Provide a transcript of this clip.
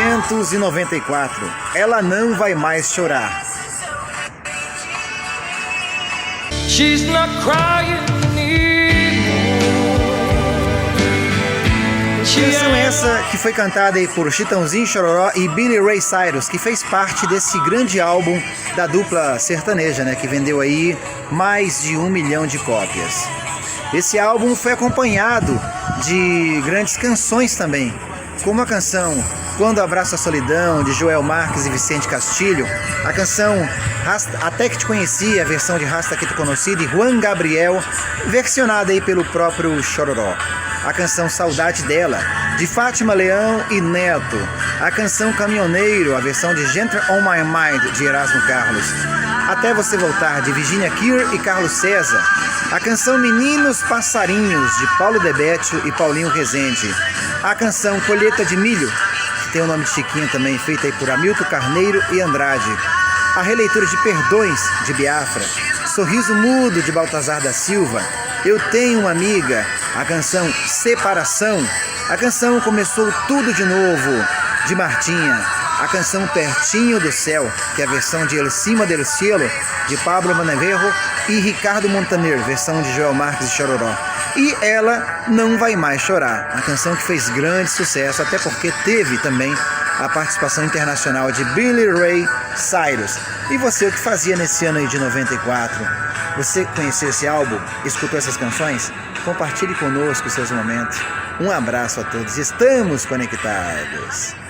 1994. Ela não vai mais chorar. She's not crying anymore. Canção essa que foi cantada aí por Chitãozinho Chororó e Billy Ray Cyrus, que fez parte desse grande álbum da dupla sertaneja, né, que vendeu aí mais de 1 milhão de cópias. Esse álbum foi acompanhado de grandes canções também, como a canção Quando Abraço a Solidão, de Joel Marques e Vicente Castilho, a canção Até Que Te Conheci, a versão de Rasta Que Te Conheci, de Juan Gabriel, versionada aí pelo próprio Chororó. A canção Saudade Dela, de Fátima Leão e Neto. A canção Caminhoneiro, a versão de Gentle on My Mind, de Erasmo Carlos. Até Você Voltar, de Virginia Keir e Carlos César. A canção Meninos Passarinhos, de Paulo Debétio e Paulinho Rezende. A canção Colheita de Milho, que tem o nome de Chiquinho também, feita aí por Hamilton Carneiro e Andrade. A releitura de Perdões, de Biafra. Sorriso Mudo, de Baltazar da Silva. Eu Tenho Uma Amiga, a canção Separação. A canção Começou Tudo de Novo, de Martinha. A canção Pertinho do Céu, que é a versão de El Cima del Cielo, de Pablo Manevero e Ricardo Montaner, versão de Joel Marques e Chororó. E Ela Não Vai Mais Chorar, a canção que fez grande sucesso, até porque teve também a participação internacional de Billy Ray Cyrus. E você, o que fazia nesse ano aí de 94? Você conheceu esse álbum? Escutou essas canções? Compartilhe conosco os seus momentos. Um abraço a todos. Estamos conectados.